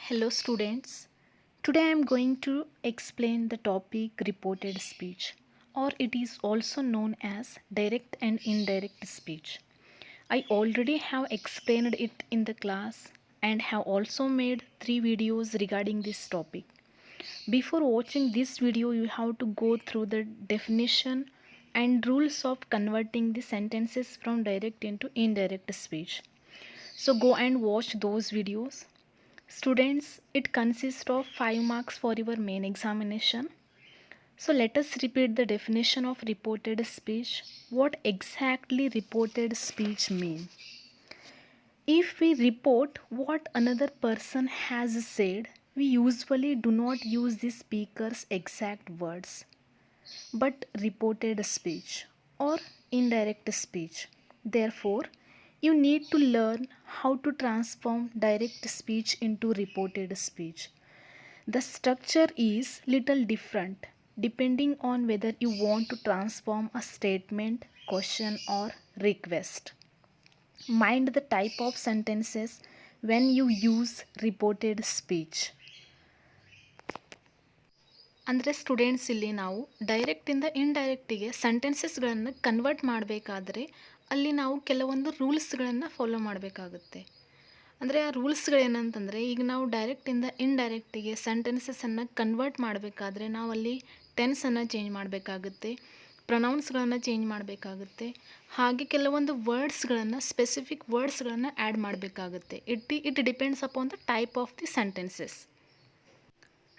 Hello students. Today I am going to explain the topic reported speech, or it is also known as direct and indirect speech. I already have explained it in the class and have also made 3 videos regarding this topic. Before watching this video you have to go through the definition and rules of converting the sentences from direct into indirect speech. So go and watch those videos. Students, it consists of 5 marks for your main examination. So let us repeat the definition of reported speech. What exactly reported speech mean? If we report what another person has said, we usually do not use the speaker's exact words, but reported speech or indirect speech. Therefore, you need to learn how to transform direct speech into reported speech. The structure is little different depending on whether you want to transform a statement, question or request. Mind the type of sentences when you use reported speech. ಅಂದರೆ students ಇಲ್ಲಿ ನಾವು ಡೈರೆಕ್ಟಿಂದ ಇಂಡೈರೆಕ್ಟಿಗೆ ಸೆಂಟೆನ್ಸಸ್ಗಳನ್ನು convert ಮಾಡಬೇಕಾದ್ರೆ ಅಲ್ಲಿ ನಾವು ಕೆಲವೊಂದು ರೂಲ್ಸ್ಗಳನ್ನು follow ಮಾಡಬೇಕಾಗುತ್ತೆ. ಅಂದರೆ ಆ ರೂಲ್ಸ್ಗಳೇನಂತಂದರೆ, ಈಗ ನಾವು ಡೈರೆಕ್ಟಿಂದ ಇಂಡೈರೆಕ್ಟಿಗೆ ಸೆಂಟೆನ್ಸಸ್ಸನ್ನು ಕನ್ವರ್ಟ್ ಮಾಡಬೇಕಾದ್ರೆ ನಾವಲ್ಲಿ ಟೆನ್ಸನ್ನು ಚೇಂಜ್ ಮಾಡಬೇಕಾಗುತ್ತೆ, ಪ್ರೊನೌನ್ಸ್ಗಳನ್ನು ಚೇಂಜ್ ಮಾಡಬೇಕಾಗುತ್ತೆ, ಹಾಗೆ ಕೆಲವೊಂದು ವರ್ಡ್ಸ್ಗಳನ್ನು ಸ್ಪೆಸಿಫಿಕ್ ವರ್ಡ್ಸ್ಗಳನ್ನು ಆ್ಯಡ್ ಮಾಡಬೇಕಾಗುತ್ತೆ. It depends upon the type of the sentences.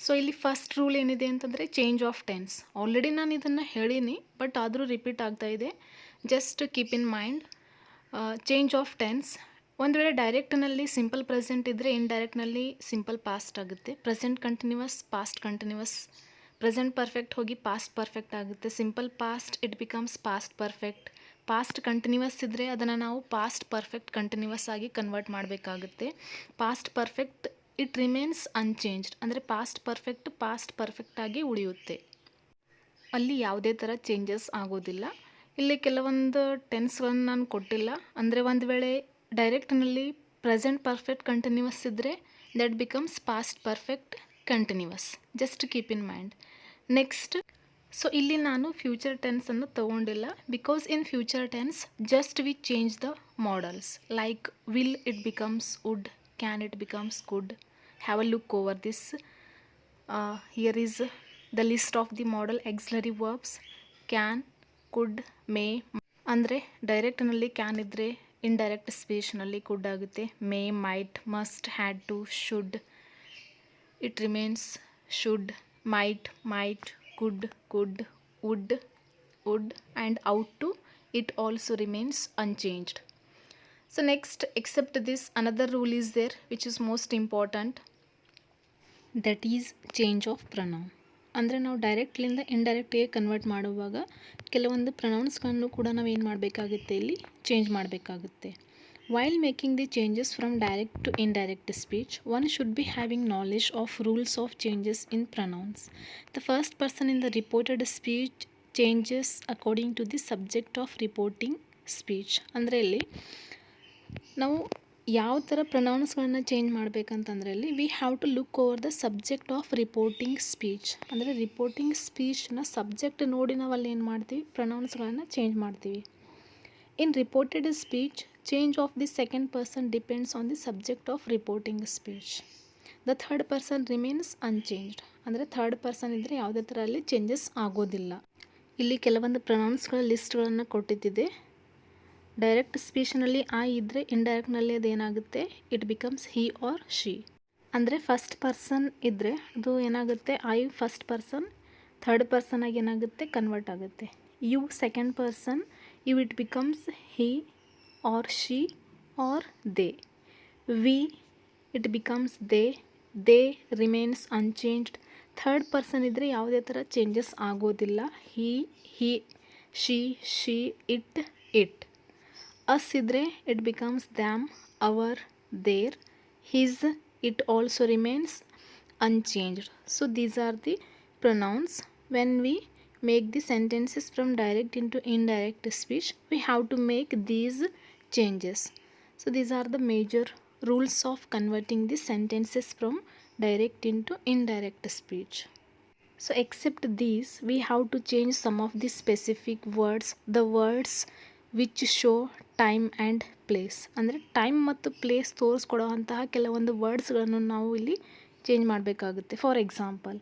So ಇಲ್ಲಿ ಫಸ್ಟ್ ರೂಲ್ ಏನಿದೆ ಅಂತಂದರೆ ಚೇಂಜ್ ಆಫ್ ಟೆನ್ಸ್. ಆಲ್ರೆಡಿ ನಾನು ಇದನ್ನು ಹೇಳೀನಿ, ಬಟ್ ಆದರೂ ರಿಪೀಟ್ ಆಗ್ತಾ ಇದೆ. Just keep in mind change of tense. ಒಂದು ವೇಳೆ ಡೈರೆಕ್ಟ್ನಲ್ಲಿ ಸಿಂಪಲ್ ಪ್ರೆಸೆಂಟ್ ಇದ್ದರೆ ಇಂಡೈರೆಕ್ಟ್ನಲ್ಲಿ ಸಿಂಪಲ್ ಪಾಸ್ಟ್ ಆಗುತ್ತೆ. Present continuous, past continuous. Present perfect ಹೋಗಿ ಪಾಸ್ಟ್ ಪರ್ಫೆಕ್ಟ್ ಆಗುತ್ತೆ. Simple past it becomes past perfect. Past continuous ಇದ್ದರೆ ಅದನ್ನು ನಾವು ಪಾಸ್ಟ್ ಪರ್ಫೆಕ್ಟ್ ಕಂಟಿನ್ಯೂವಸ್ ಆಗಿ ಕನ್ವರ್ಟ್ ಮಾಡಬೇಕಾಗುತ್ತೆ. Past perfect it remains unchanged, ಅಂದರೆ ಪಾಸ್ಟ್ ಪರ್ಫೆಕ್ಟಾಗಿ ಉಳಿಯುತ್ತೆ. ಅಲ್ಲಿ ಯಾವುದೇ ಥರ ಚೇಂಜಸ್ ಆಗೋದಿಲ್ಲ. ಇಲ್ಲಿ ಕೆಲವೊಂದು ಟೆನ್ಸ್ಗಳನ್ನು ನಾನು ಕೊಟ್ಟಿಲ್ಲ. ಅಂದರೆ ಒಂದು ವೇಳೆ ಡೈರೆಕ್ಟ್ನಲ್ಲಿ ಪ್ರೆಸೆಂಟ್ ಪರ್ಫೆಕ್ಟ್ ಕಂಟಿನ್ಯೂವಸ್ ಇದ್ದರೆ that becomes past perfect continuous. Just keep in mind. Next, so ಇಲ್ಲಿ ನಾನು ಫ್ಯೂಚರ್ ಟೆನ್ಸನ್ನು ತೊಗೊಂಡಿಲ್ಲ. Because in future tense just we change the modals. Like will it becomes would, can it becomes could. Have a look over this. Here is the list of the model auxiliary verbs: can, could, may. ಅಂದರೆ ಡೈರೆಕ್ಟ್ನಲ್ಲಿ can ಇದ್ದರೆ indirect ಸ್ಪೀಚ್ನಲ್ಲಿ could ಆಗುತ್ತೆ. May, might, must, had to, should it remains should. Might, could, would and out to it also remains unchanged. So next, except this, another rule is there which is most important, that is change of pronoun. ಅಂದರೆ ನಾವು ಡೈರೆಕ್ಟ್ಲಿಂದ ಇಂಡೈರೆಕ್ಟಿಗೆ convert ಮಾಡುವಾಗ ಕೆಲವೊಂದು ಪ್ರೊನೌನ್ಸ್ಗಳನ್ನು ಕೂಡ ನಾವು ಏನು ಮಾಡಬೇಕಾಗುತ್ತೆ, ಇಲ್ಲಿ ಚೇಂಜ್ ಮಾಡಬೇಕಾಗುತ್ತೆ. While making the changes from direct to indirect speech, one should be having knowledge of rules of changes in pronouns. The first person in the reported speech changes according to the subject of reporting speech. ಅಂದರೆ ಇಲ್ಲಿ ನಾವು ಯಾವ ಥರ ಪ್ರೊನೌನ್ಸ್ಗಳನ್ನು change ಮಾಡಬೇಕಂತಂದರೆ ಅಲ್ಲಿ we have to look over the subject of reporting speech. ಅಂದರೆ reporting ಸ್ಪೀಚ್ನ ಸಬ್ಜೆಕ್ಟ್ ನೋಡಿ ನಾವು ಅಲ್ಲಿ ಏನು ಮಾಡ್ತೀವಿ, ಪ್ರೊನೌನ್ಸ್ಗಳನ್ನು ಚೇಂಜ್ ಮಾಡ್ತೀವಿ. ಇನ್ reported speech change of the second person depends on the subject of reporting speech. The third person remains unchanged. ಅಂದರೆ ಥರ್ಡ್ ಪರ್ಸನ್ ಇದ್ದರೆ ಯಾವುದೇ ಥರ ಅಲ್ಲಿ ಚೇಂಜಸ್ ಆಗೋದಿಲ್ಲ. ಇಲ್ಲಿ ಕೆಲವೊಂದು ಪ್ರೊನೌನ್ಸ್ಗಳ ಲಿಸ್ಟ್ಗಳನ್ನು ಕೊಟ್ಟಿದ್ದಿದೆ. ಡೈರೆಕ್ಟ್ ಸ್ಪೀಚ್ನಲ್ಲಿ ಐ ಇದ್ದರೆ ಇಂಡೈರೆಕ್ಟ್ನಲ್ಲಿ ಅದೇನಾಗುತ್ತೆ, it becomes he or she. ಅಂದರೆ ಫಸ್ಟ್ ಪರ್ಸನ್ ಇದ್ದರೆ ಅದು ಏನಾಗುತ್ತೆ, I first person, third person ಆಗಿ ಏನಾಗುತ್ತೆ, ಕನ್ವರ್ಟ್ ಆಗುತ್ತೆ. You second person, it becomes he or she or they. We it becomes they remains unchanged. Third person ಇದ್ದರೆ ಯಾವುದೇ ಥರ ಚೇಂಜಸ್ ಆಗೋದಿಲ್ಲ. He she it. us idre it becomes them, our, their. His it also remains unchanged. So these are the pronouns. When we make the sentences from direct into indirect speech, we have to make these changes. So these are the major rules of converting the sentences from direct into indirect speech. So except these, we have to change some of the specific words, the words which show time and place. ಅಂದರೆ time ಮತ್ತು place ತೋರಿಸ್ಕೊಡೋವಂತಹ ಕೆಲವೊಂದು ವರ್ಡ್ಸ್ಗಳನ್ನು ನಾವು ಇಲ್ಲಿ change ಮಾಡಬೇಕಾಗುತ್ತೆ. For example,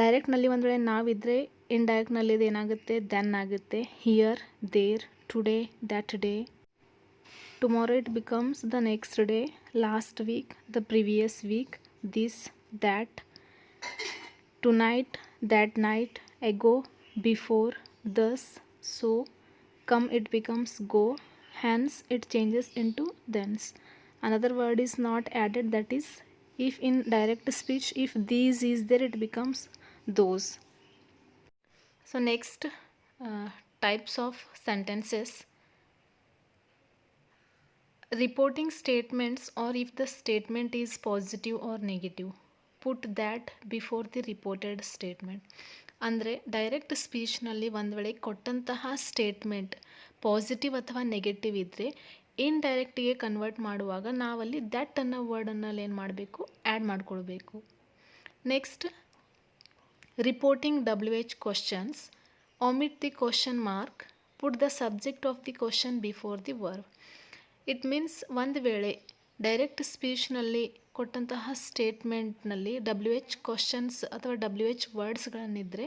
ಡೈರೆಕ್ಟ್ನಲ್ಲಿ ಒಂದು ವೇಳೆ ನಾವಿದ್ದರೆ ಇಂಡೈರೆಕ್ಟ್ನಲ್ಲಿ ಇದು ಏನಾಗುತ್ತೆ, ದೆನ್ ಆಗುತ್ತೆ. Here, there, today, that day. Tomorrow it becomes the next day. Last week, the previous week. This, that. Tonight, that night. Ago, before. Thus, so. Come it becomes go. Hence it changes into thence. Another word is not added, that is if in direct speech, if these is there, it becomes those. So next, types of sentences. Reporting statements, or if the statement is positive or negative, put that before the reported statement. ಅಂದರೆ direct ಸ್ಪೀಚ್ನಲ್ಲಿ ಒಂದು ವೇಳೆ ಕೊಟ್ಟಂತಹ statement positive ಅಥವಾ negative ಇದ್ದರೆ ಇನ್ಡೈರೆಕ್ಟಿಗೆ convert ಮಾಡುವಾಗ ನಾವಲ್ಲಿ that ಅನ್ನೋ ವರ್ಡನ್ನಲ್ಲಿ ಏನು ಮಾಡಬೇಕು, ಆ್ಯಡ್ ಮಾಡ್ಕೊಳ್ಬೇಕು. Next, reporting WH questions. Omit the question mark. Put the subject of the question before the verb. It means ಒಂದು ವೇಳೆ ಡೈರೆಕ್ಟ್ ಸ್ಪೀಚ್ನಲ್ಲಿ ಕೊಟ್ಟಂತಹ ಸ್ಟೇಟ್ಮೆಂಟ್ನಲ್ಲಿ WH ಕ್ವಶನ್ಸ್ ಅಥವಾ WH ವರ್ಡ್ಸ್ಗಳನ್ನಿದ್ದರೆ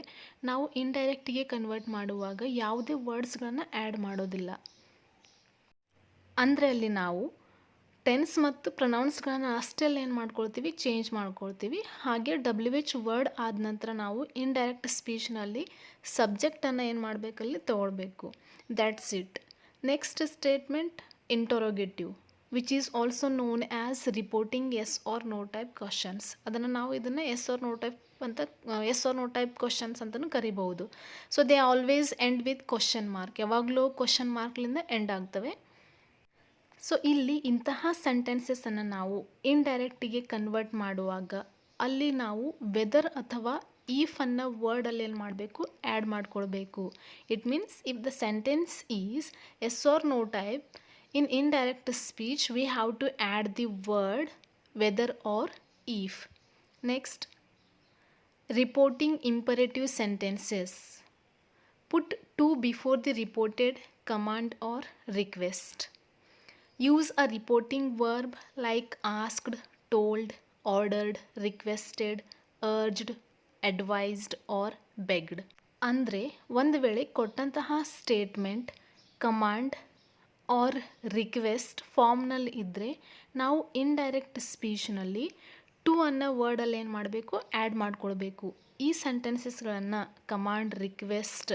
ನಾವು ಇಂಡೈರೆಕ್ಟಿಗೆ ಕನ್ವರ್ಟ್ ಮಾಡುವಾಗ ಯಾವುದೇ ವರ್ಡ್ಸ್ಗಳನ್ನು ಆ್ಯಡ್ ಮಾಡೋದಿಲ್ಲ. ಅಂದರೆ ಅಲ್ಲಿ ನಾವು ಟೆನ್ಸ್ ಮತ್ತು ಪ್ರೊನೌನ್ಸ್ಗಳನ್ನು ಅಷ್ಟೆಲ್ಲ ಏನು ಮಾಡ್ಕೊಳ್ತೀವಿ, ಚೇಂಜ್ ಮಾಡ್ಕೊಳ್ತೀವಿ. ಹಾಗೆ WH ವರ್ಡ್ ಆದ ನಂತರ ನಾವು ಇಂಡೈರೆಕ್ಟ್ ಸ್ಪೀಚ್ನಲ್ಲಿ ಸಬ್ಜೆಕ್ಟನ್ನು ಏನು ಮಾಡಬೇಕಲ್ಲಿ ತೊಗೊಳ್ಬೇಕು. That's it. Next statement, interrogative, which is also known as reporting yes or no type questions. ಅದನ್ನು ನಾವು ಇದನ್ನು yes or no type questions ಅಂತಲೂ ಕರಿಬಹುದು. So they always end with question mark. ಯಾವಾಗಲೂ ಕ್ವಶನ್ ಮಾರ್ಕ್ಲಿಂದ ಎಂಡ್ ಆಗ್ತವೆ. ಸೊ ಇಲ್ಲಿ ಇಂತಹ ಸೆಂಟೆನ್ಸಸ್ಸನ್ನು ನಾವು ಇಂಡೈರೆಕ್ಟಿಗೆ ಕನ್ವರ್ಟ್ ಮಾಡುವಾಗ ಅಲ್ಲಿ ನಾವು ವೆದರ್ ಅಥವಾ ಈಫ್ ಅನ್ನೋ ವರ್ಡಲ್ಲಿ ಏನು ಮಾಡಬೇಕು, ಆ್ಯಡ್ ಮಾಡ್ಕೊಳ್ಬೇಕು. It means if the sentence is yes or no type, in indirect speech we have to add the word whether or if. Next, reporting imperative sentences. Put to before the reported command or request. Use a reporting verb like asked, told, ordered, requested, urged, advised or begged. ಅಂದರೆ ಒಂದು ವೇಳೆ ಕೊಟ್ಟಂತಹ statement command R request ಫಾರ್ಮ್ನಲ್ಲಿ ಇದ್ದರೆ ನಾವು indirect ಸ್ಪೀಚ್ನಲ್ಲಿ to ಅನ್ನೋ ವರ್ಡಲ್ಲಿ ಏನು ಮಾಡಬೇಕು, add ಮಾಡ್ಕೊಳ್ಬೇಕು. ಈ ಸೆಂಟೆನ್ಸಸ್ಗಳನ್ನು command, request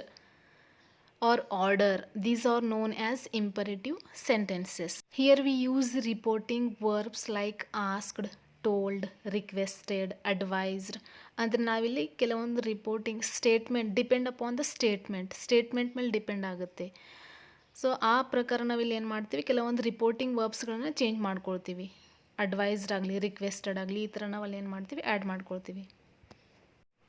or order, these are known as imperative sentences. Here we use reporting verbs like asked, told, requested, advised. ಅಂದರೆ ನಾವಿಲ್ಲಿ ಕೆಲವೊಂದು reporting statement depend upon the statement ಮೇಲೆ ಡಿಪೆಂಡ್ ಆಗುತ್ತೆ. ಸೊ ಆ ಪ್ರಕಾರ ನಾವಿಲ್ಲಿ ಏನು ಮಾಡ್ತೀವಿ, ಕೆಲವೊಂದು ರಿಪೋರ್ಟಿಂಗ್ ವರ್ಬ್ಸ್ಗಳನ್ನ ಚೇಂಜ್ ಮಾಡ್ಕೊಳ್ತೀವಿ. ಅಡ್ವೈಸ್ಡ್ ಆಗಲಿ, ರಿಕ್ವೆಸ್ಟೆಡ್ ಆಗಲಿ, ಈ ಥರ ನಾವಲ್ಲಿ ಏನು ಮಾಡ್ತೀವಿ, ಆ್ಯಡ್ ಮಾಡ್ಕೊಳ್ತೀವಿ.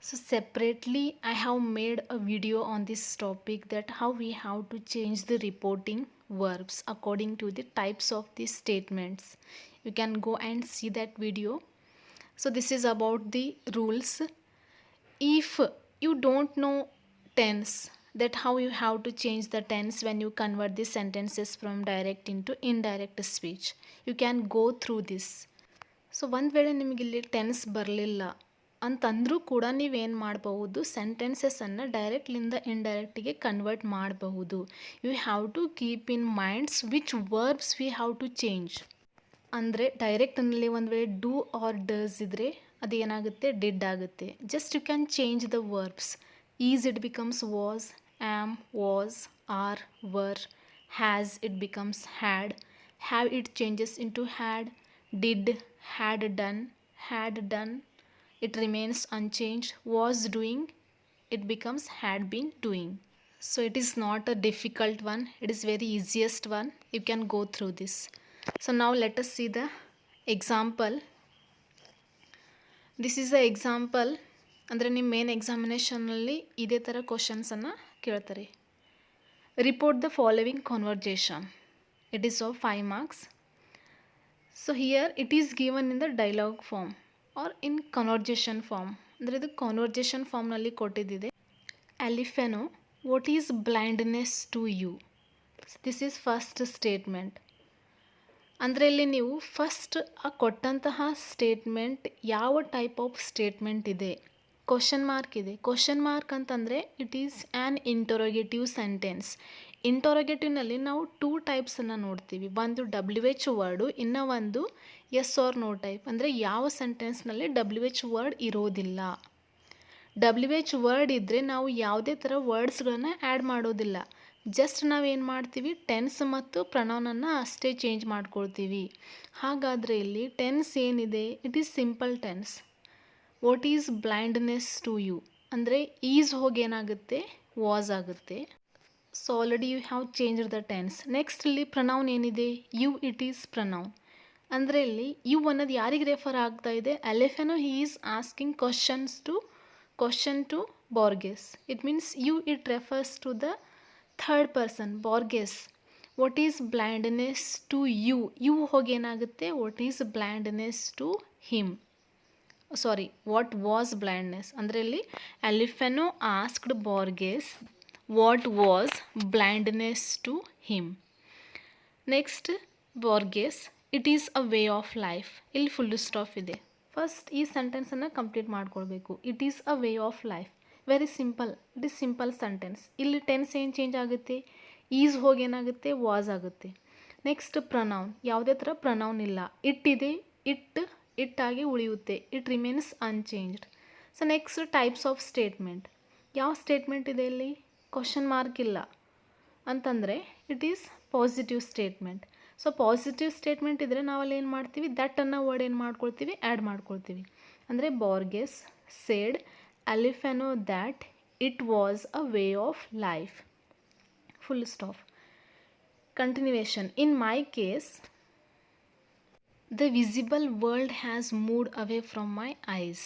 So separately I have made a video on this topic that how we have to change the reporting verbs according to the types of the statements. You can go and see that video. So this is about the rules. If you don't know tense, that how you have to change the tense when you convert the sentences from direct into indirect speech. You can go through this. So ಒಂದು ವೇಳೆ ನಿಮಗಿಲ್ಲಿ tense ಬರಲಿಲ್ಲ ಅಂತಂದರೂ ಕೂಡ ನೀವೇನು ಮಾಡಬಹುದು, ಸೆಂಟೆನ್ಸಸ್ಸನ್ನು ಡೈರೆಕ್ಟ್ಲಿಂದ ಇಂಡೈರೆಕ್ಟಿಗೆ ಕನ್ವರ್ಟ್ ಮಾಡಬಹುದು. You have to keep in minds which verbs we have to change. ಅಂದರೆ ಡೈರೆಕ್ಟ್ನಲ್ಲಿ ಒಂದು ವೇಳೆ ಡೂ ಆರ್ ಡಸ್ ಇದ್ದರೆ ಅದು ಏನಾಗುತ್ತೆ, ಡಿಡ್ ಆಗುತ್ತೆ. Just you can change the verbs. Is it becomes was, am, was, are, were. Has it becomes had. Have it changes into had. Did, had done. It remains unchanged. Was doing, it becomes had been doing. So it is not a difficult one. It is very easiest one. You can go through this. So now let us see the example. This is the example. ಅಂದರೆ ನಿಮ್ಮ main ಎಕ್ಸಾಮಿನೇಷನಲ್ಲಿ ಇದೇ ಥರ ಕ್ವಶನ್ಸನ್ನು ಕೇಳ್ತಾರೆ. Report the following conversation. It is of 5 marks. So here it is given in the dialogue form. Or in conversation form. ಅಂದರೆ ಇದು conversation ಫಾರ್ಮ್ನಲ್ಲಿ ಕೊಟ್ಟಿದ್ದಿದೆ. Alifano, what is blindness to you? This is first statement. ಅಂದರೆ ಇಲ್ಲಿ ನೀವು first ಆ ಕೊಟ್ಟಂತಹ statement ಯಾವ ಟೈಪ್ ಆಫ್ ಸ್ಟೇಟ್ಮೆಂಟ್ ಇದೆ. ಕ್ವಶನ್ ಮಾರ್ಕ್ ಇದೆ. ಕ್ವಶನ್ ಮಾರ್ಕ್ ಅಂತಂದರೆ it is an interrogative sentence. ಇಂಟರೋಗೇಟಿವ್ನಲ್ಲಿ ನಾವು 2 ಟೈಪ್ಸನ್ನು ನೋಡ್ತೀವಿ. ಒಂದು WH ವರ್ಡು, ಇನ್ನೂ ಒಂದು ಎಸ್ ಆರ್ ನೋ ಟೈಪ್. ಅಂದರೆ ಯಾವ ಸೆಂಟೆನ್ಸ್ನಲ್ಲಿ WH ವರ್ಡ್ ಇರೋದಿಲ್ಲ. WH ವರ್ಡ್ ಇದ್ದರೆ ನಾವು ಯಾವುದೇ ಥರ ವರ್ಡ್ಸ್ಗಳನ್ನು ಆ್ಯಡ್ ಮಾಡೋದಿಲ್ಲ. ಜಸ್ಟ್ ನಾವೇನು ಮಾಡ್ತೀವಿ, ಟೆನ್ಸ್ ಮತ್ತು ಪ್ರೊನೌನನ್ನು ಅಷ್ಟೇ ಚೇಂಜ್ ಮಾಡ್ಕೊಳ್ತೀವಿ. ಹಾಗಾದರೆ ಇಲ್ಲಿ ಟೆನ್ಸ್ ಏನಿದೆ, it is simple tense. What is blindness to you ಅಂದರೆ ಈಸ್ ಹೋಗಿ ಏನಾಗುತ್ತೆ, ವಾಸ್ ಆಗುತ್ತೆ. So already you have changed the tense. Next ಇಲ್ಲಿ ಪ್ರೊನೌನ್ ಏನಿದೆ, ಯು, ಇಟ್ ಈಸ್ ಪ್ರೊನೌನ್. ಅಂದರೆ ಇಲ್ಲಿ ಯು ಅನ್ನೋದು ಯಾರಿಗೆ ರೆಫರ್ ಆಗ್ತಾ ಇದೆ, Alifano he is asking question to Borges. It means you, it refers to the third person, Borges. What is blindness to you? You ಹೋಗಿ ಏನಾಗುತ್ತೆ, what is blindness to him? Sorry, what was blindness? ಅಂದರೆ ಇಲ್ಲಿ Alifano asked Borges what was blindness to him. Next Borges, it is a way of life. ಇಲ್ಲಿ full stop ಇದೆ. First ಈ ಸೆಂಟೆನ್ಸನ್ನು complete ಮಾಡ್ಕೊಳ್ಬೇಕು. It is a way of life. Very simple, it is simple sentence. ಇಲ್ಲಿ tense ಏನು change ಆಗುತ್ತೆ, is ಹೋಗಿ ಏನಾಗುತ್ತೆ, ವಾಸ್ ಆಗುತ್ತೆ. ನೆಕ್ಸ್ಟ್ ಪ್ರೊನೌನ್, ಯಾವುದೇ ಥರ ಪ್ರೊನೌನ್ ಇಲ್ಲ. ಇಟ್ಟಿದೆ, ಇಟ್ಟಾಗಿ ಉಳಿಯುತ್ತೆ, it remains unchanged. So next types of statement. ಯಾವ ಸ್ಟೇಟ್ಮೆಂಟ್ ಇದೆ ಇಲ್ಲಿ, ಕ್ವಶನ್ ಮಾರ್ಕ್ ಇಲ್ಲ ಅಂತಂದರೆ it is positive statement. So positive statement ಇದ್ದರೆ ನಾವಲ್ಲಿ ಏನು ಮಾಡ್ತೀವಿ, ದಟ್ ಅನ್ನೋ ವರ್ಡ್ ಏನು ಮಾಡ್ಕೊಳ್ತೀವಿ, ಆ್ಯಡ್ ಮಾಡ್ಕೊಳ್ತೀವಿ. ಅಂದರೆ Borges said Epiphano that it was a way of life. Full stop. Continuation. In my case, the visible world has moved away from my eyes.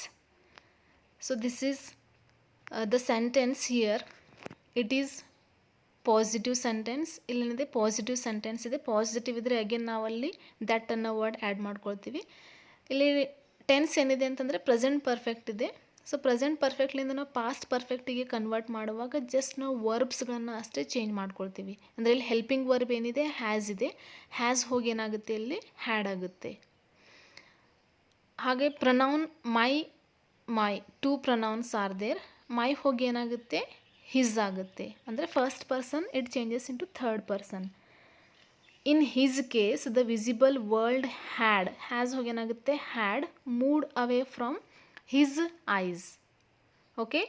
So this is the sentence here. It is positive sentence. ಇಲ್ಲೇನಿದೆ, positive sentence ಇದೆ. Positive ಇದ್ದರೆ again ನಾವಲ್ಲಿ that ಅನ್ನೋ word add ಮಾಡ್ಕೊಳ್ತೀವಿ. ಇಲ್ಲಿ tense ಏನಿದೆ ಅಂತಂದರೆ present perfect ಇದೆ. ಸೊ ಪ್ರೆಸೆಂಟ್ ಪರ್ಫೆಕ್ಟ್ಲಿಂದ ನಾವು ಪಾಸ್ಟ್ ಪರ್ಫೆಕ್ಟಿಗೆ ಕನ್ವರ್ಟ್ ಮಾಡುವಾಗ ಜಸ್ಟ್ ನಾವು ವರ್ಬ್ಸ್ಗಳನ್ನು ಅಷ್ಟೇ ಚೇಂಜ್ ಮಾಡ್ಕೊಳ್ತೀವಿ. ಅಂದರೆ ಇಲ್ಲಿ ಹೆಲ್ಪಿಂಗ್ ವರ್ಬ್ ಏನಿದೆ, ಹ್ಯಾಸ್ ಇದೆ. ಹ್ಯಾಸ್ ಹೋಗಿ ಏನಾಗುತ್ತೆ, ಇಲ್ಲಿ ಹ್ಯಾಡ್ ಆಗುತ್ತೆ. ಹಾಗೆ pronoun my 2 pronouns are there. My ಹೋಗಿ ಏನಾಗುತ್ತೆ, ಹಿಸ್ ಆಗುತ್ತೆ. ಅಂದರೆ first person, it changes into third person. In his case the visible world has ಹೋಗಿ ಏನಾಗುತ್ತೆ, had moved away from his eyes. Okay.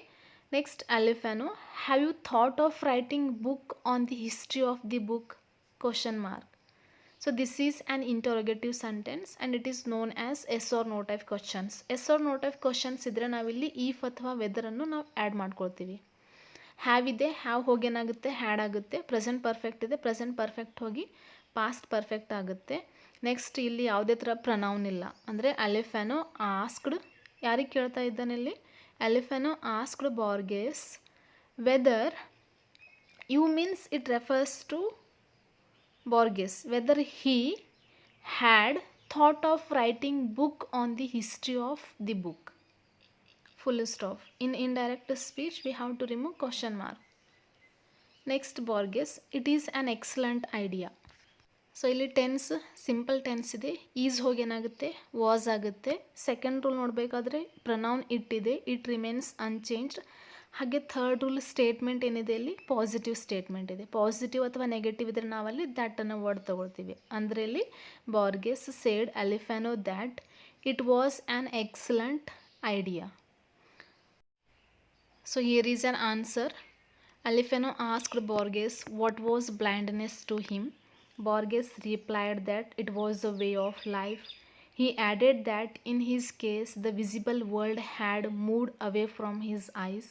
Next Alifano, have you thought of writing book on the history of the book? Question mark. So this is an interrogative sentence and it is known as yes or no type questions. Yes or no type questions ಇದ್ದರೆ ನಾವಿಲ್ಲಿ if ಅಥವಾ ವೆದರನ್ನು ನಾವು add ಮಾಡ್ಕೊಳ್ತೀವಿ. Have ಇದೆ, have ಹೋಗಿ ಏನಾಗುತ್ತೆ, had ಆಗುತ್ತೆ. Present perfect ಇದೆ, ಪ್ರೆಸೆಂಟ್ ಪರ್ಫೆಕ್ಟ್ ಹೋಗಿ ಪಾಸ್ಟ್ ಪರ್ಫೆಕ್ಟ್ ಆಗುತ್ತೆ. ನೆಕ್ಸ್ಟ್ ಇಲ್ಲಿ ಯಾವುದೇ ಥರ ಪ್ರೊನೌನ್ ಇಲ್ಲ. ಅಂದರೆ ಎಲಿಫೆನೋ ಆಸ್ಕ್ಡ್, ಯಾರಿಗೆ ಕೇಳ್ತಾ ಇದ್ದಾನೆ ಇಲ್ಲಿ, Alifano asked Borges whether, you means it refers to Borges, whether he had thought of writing book on the history of the book. Full stop. In indirect speech we have to remove question mark. Next Borges, it is an excellent idea. So ಇಲ್ಲಿ tense simple tense ಇದೆ. Is ಹೋಗಿ ಏನಾಗುತ್ತೆ, was ಆಗುತ್ತೆ. Second rule ನೋಡಬೇಕಾದ್ರೆ pronoun ಇಟ್ಟಿದೆ, it remains unchanged. ಹಾಗೆ third rule statement ಏನಿದೆ, ಇಲ್ಲಿ ಪಾಸಿಟಿವ್ ಸ್ಟೇಟ್ಮೆಂಟ್ ಇದೆ. ಪಾಸಿಟಿವ್ ಅಥವಾ ನೆಗೆಟಿವ್ ಇದ್ದರೆ ನಾವಲ್ಲಿ ದ್ಯಾಟ್ ಅನ್ನೋ ವರ್ಡ್ ತೊಗೊಳ್ತೀವಿ. ಅಂದರೆ ಇಲ್ಲಿ Borges said Epiphano that it was an excellent idea. So here is an answer. Epiphano asked Borges what was blindness to him. Borges replied that it was a way of life. He added that in his case the visible world had moved away from his eyes.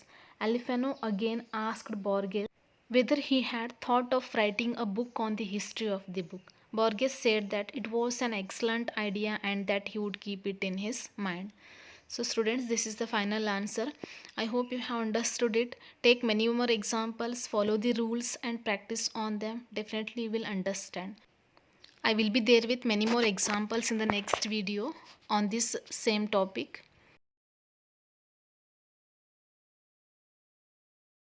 Epiphano again asked Borges whether he had thought of writing a book on the history of the book. Borges said that it was an excellent idea and that he would keep it in his mind. So students, this is the final answer. I hope you have understood it. Take many more examples, follow the rules and practice on them. Definitely you will understand. I will be there with many more examples in the next video on this same topic.